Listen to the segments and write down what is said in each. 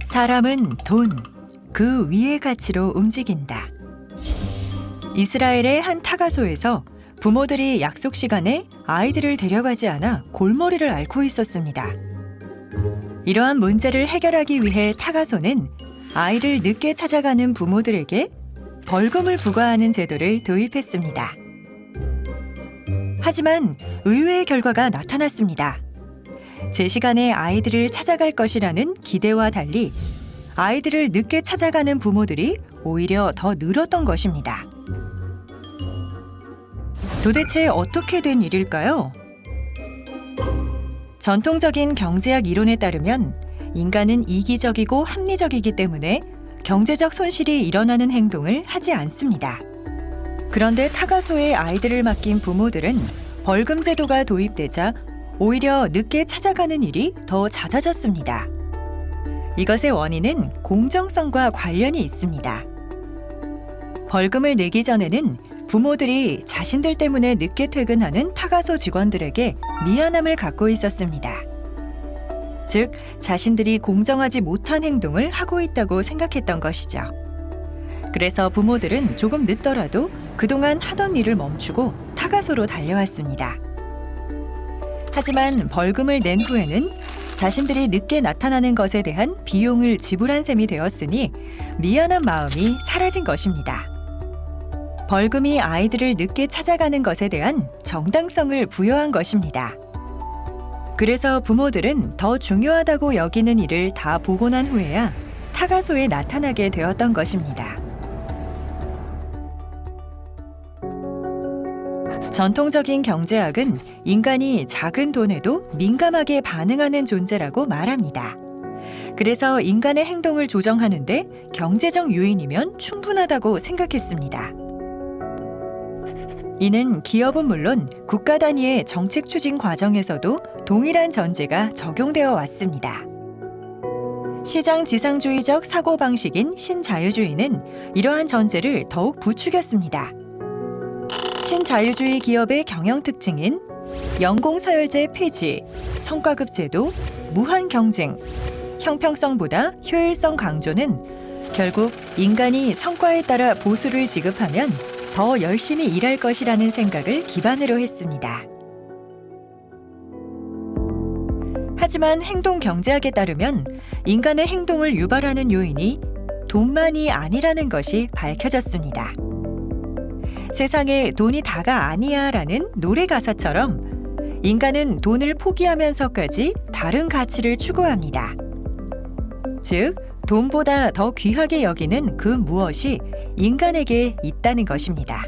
사람은 돈, 그 위의 가치로 움직인다. 이스라엘의 한 타가소에서 부모들이 약속 시간에 아이들을 데려가지 않아 골머리를 앓고 있었습니다. 이러한 문제를 해결하기 위해 타가소는 아이를 늦게 찾아가는 부모들에게 벌금을 부과하는 제도를 도입했습니다. 하지만 의외의 결과가 나타났습니다. 제 시간에 아이들을 찾아갈 것이라는 기대와 달리 아이들을 늦게 찾아가는 부모들이 오히려 더 늘었던 것입니다. 도대체 어떻게 된 일일까요? 전통적인 경제학 이론에 따르면 인간은 이기적이고 합리적이기 때문에 경제적 손실이 일어나는 행동을 하지 않습니다. 그런데 타가소에 아이들을 맡긴 부모들은 벌금 제도가 도입되자 오히려 늦게 찾아가는 일이 더 잦아졌습니다. 이것의 원인은 공정성과 관련이 있습니다. 벌금을 내기 전에는 부모들이 자신들 때문에 늦게 퇴근하는 타가소 직원들에게 미안함을 갖고 있었습니다. 즉, 자신들이 공정하지 못한 행동을 하고 있다고 생각했던 것이죠. 그래서 부모들은 조금 늦더라도 그동안 하던 일을 멈추고 타가소로 달려왔습니다. 하지만 벌금을 낸 후에는 자신들이 늦게 나타나는 것에 대한 비용을 지불한 셈이 되었으니 미안한 마음이 사라진 것입니다. 벌금이 아이들을 늦게 찾아가는 것에 대한 정당성을 부여한 것입니다. 그래서 부모들은 더 중요하다고 여기는 일을 다 보고 난 후에야 타가소에 나타나게 되었던 것입니다. 전통적인 경제학은 인간이 작은 돈에도 민감하게 반응하는 존재라고 말합니다. 그래서 인간의 행동을 조정하는데 경제적 요인이면 충분하다고 생각했습니다. 이는 기업은 물론 국가 단위의 정책 추진 과정에서도 동일한 전제가 적용되어 왔습니다. 시장 지상주의적 사고방식인 신자유주의는 이러한 전제를 더욱 부추겼습니다. 신자유주의 기업의 경영 특징인 연공서열제 폐지, 성과급 제도, 무한 경쟁, 형평성보다 효율성 강조는 결국 인간이 성과에 따라 보수를 지급하면 더 열심히 일할 것이라는 생각을 기반으로 했습니다. 하지만 행동 경제학에 따르면 인간의 행동을 유발하는 요인이 돈만이 아니라는 것이 밝혀졌습니다. 세상에 돈이 다가 아니야 라는 노래 가사처럼 인간은 돈을 포기하면서까지 다른 가치를 추구합니다. 즉, 돈보다 더 귀하게 여기는 그 무엇이 인간에게 있다는 것입니다.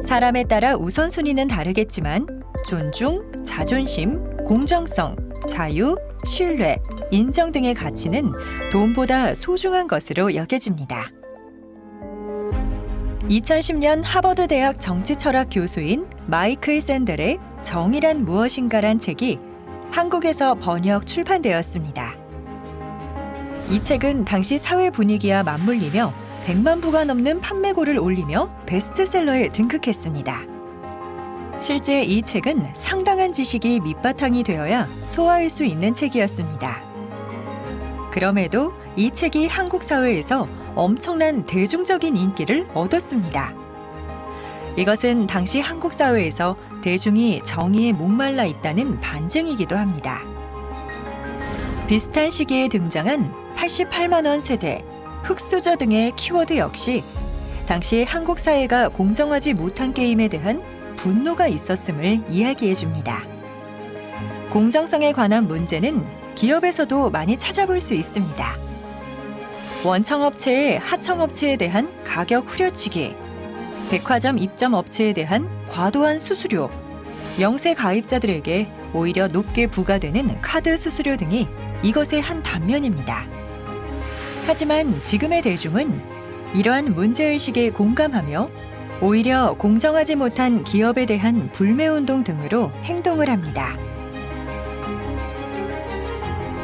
사람에 따라 우선순위는 다르겠지만 존중, 자존심, 공정성, 자유, 신뢰, 인정 등의 가치는 돈보다 소중한 것으로 여겨집니다. 2010년 하버드 대학 정치철학 교수인 마이클 샌델의 정의란 무엇인가란 책이 한국에서 번역 출판되었습니다. 이 책은 당시 사회 분위기와 맞물리며 100만 부가 넘는 판매고를 올리며 베스트셀러에 등극했습니다. 실제 이 책은 상당한 지식이 밑바탕이 되어야 소화할 수 있는 책이었습니다. 그럼에도 이 책이 한국 사회에서 엄청난 대중적인 인기를 얻었습니다. 이것은 당시 한국 사회에서 대중이 정의에 목말라 있다는 반증이기도 합니다. 비슷한 시기에 등장한 88만 원 세대, 흑수저 등의 키워드 역시 당시 한국 사회가 공정하지 못한 게임에 대한 분노가 있었음을 이야기해 줍니다. 공정성에 관한 문제는 기업에서도 많이 찾아볼 수 있습니다. 원청업체의 하청업체에 대한 가격 후려치기, 백화점 입점업체에 대한 과도한 수수료, 영세 가입자들에게 오히려 높게 부과되는 카드 수수료 등이 이것의 한 단면입니다. 하지만 지금의 대중은 이러한 문제의식에 공감하며 오히려 공정하지 못한 기업에 대한 불매운동 등으로 행동을 합니다.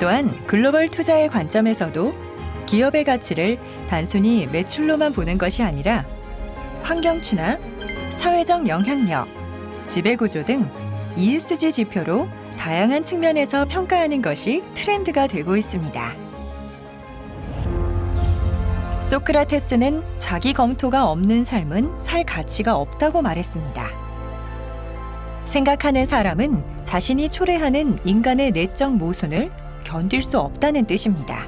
또한 글로벌 투자의 관점에서도 기업의 가치를 단순히 매출로만 보는 것이 아니라 환경추나 사회적 영향력, 지배구조 등 ESG 지표로 다양한 측면에서 평가하는 것이 트렌드가 되고 있습니다. 소크라테스는 자기 검토가 없는 삶은 살 가치가 없다고 말했습니다. 생각하는 사람은 자신이 초래하는 인간의 내적 모순을 견딜 수 없다는 뜻입니다.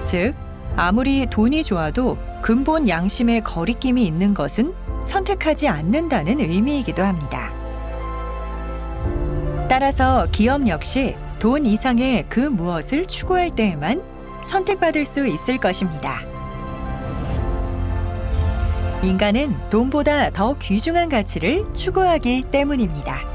즉, 아무리 돈이 좋아도 근본 양심의 거리낌이 있는 것은 선택하지 않는다는 의미이기도 합니다. 따라서 기업 역시 돈 이상의 그 무엇을 추구할 때에만 선택받을 수 있을 것입니다. 인간은 돈보다 더 귀중한 가치를 추구하기 때문입니다.